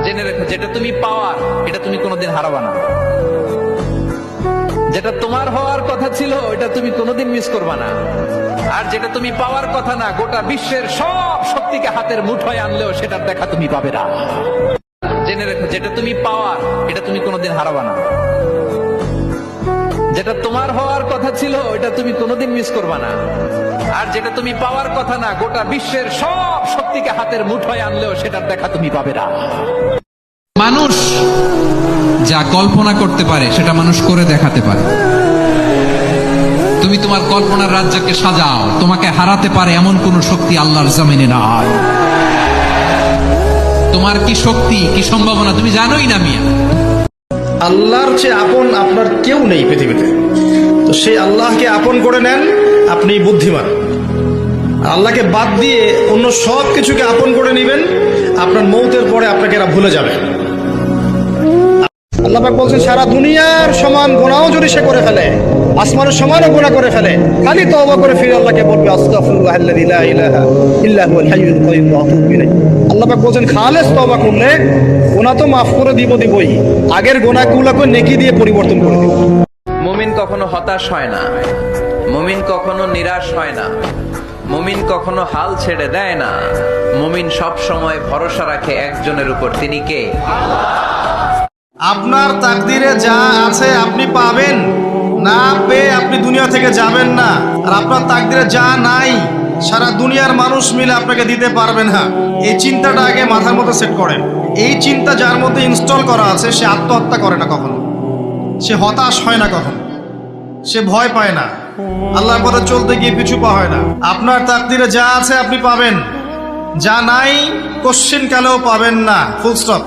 জেনে রেখো, যেটা তুমি পাওয়ার এটা তুমি কোনোদিন হারাবা না। যেটা তোমার হওয়ার কথা ছিল এটা তুমি কোনোদিন মিস করবা না। আর যেটা তুমি পাওয়ার কথা না, গোটা বিশ্বের সব শক্তিকে হাতের মুঠোয় আনলেও সেটার দেখা তুমি পাবে না। জেনে রেখো, যেটা তুমি পাওয়ার এটা তুমি কোনোদিন হারাবা না। যেটা তোমার হওয়ার কথা ছিল এটা তুমি কোনোদিন মিস করবা না। আর যেটা তুমি পাওয়ার কথা না, গোটা বিশ্বের সব শক্তিকে হাতের মুঠোয় আনলেও সেটার দেখা তুমি পাবে না। মানুষ যা কল্পনা করতে পারে সেটা মানুষ করে দেখাতে পারে। তুমি তোমার কল্পনার রাজ্যকে সাজাও, তোমাকে হারাতে পারে এমন কোন শক্তি আল্লাহর জমিনে নাই। তোমার কি শক্তি, কি সম্ভাবনা তুমি জানোই না মিয়া। আল্লাহর চেয়ে আপন আপনার কেউ নেই পৃথিবীতে। তো সেই আল্লাহকে আপন করে নেন, আপনি বুদ্ধিমান। আল্লাহকে বাদ দিয়ে অন্য সব কিছুকে আপন করে নেবেন, আপনার মৌতের পরে আপনাকে এরা ভুলে যাবে। আল্লাহ পাক বলছেন, সারা দুনিয়ার সমান গুনাহও যদি সে করে ফেলে, আসমানের সমানও গুনাহ করে ফেলে, খালি তওবা করে ফিরে আল্লাহকে বলবে আস্তাগফিরুল্লাহাল্লাযী লা ইলাহা ইল্লা হুয়াল হাইয়ুল কাইয়্যুম ওয়া আতুবু ইলাইহি। আল্লাহ পাক বলছেন, খালেস তওবা করলে গুনাহ তো মাফ করে দিবই, আগের গুনাহগুলোকে নেকি দিয়ে পরিবর্তন করে দিব। মুমিন কখনো হতাশ হয় না, মুমিন কখনো নিরাশ হয় না, মুমিন কখনো হাল ছেড়ে দেয় না। মুমিন সব সময় ভরসা রাখে একজনের উপর, তিনি কে? আপনার তাকদিরে যা আছে আপনি পাবেন, না পেয়ে আপনি দুনিয়া থেকে যাবেন না। আর আপনার তাকদিরে যা নাই সারা দুনিয়ার মানুষ মিলে আপনাকে দিতে পারবে না। এই চিন্তাটা আগে মাথার মধ্যে সেট করেন। এই চিন্তা যার মধ্যে ইনস্টল করা আছে, সে আত্মহত্যা করে না কখনো, সে হতাশ হয় না কখনো, সে ভয় পায় না, আল্লাহর পথে চলতে গিয়ে পিছু পা হয় না। আপনার তাকদিরে যা আছে আপনি পাবেন, যা নাই কোশ্চেন কালেও পাবেন না, ফুল স্টপ।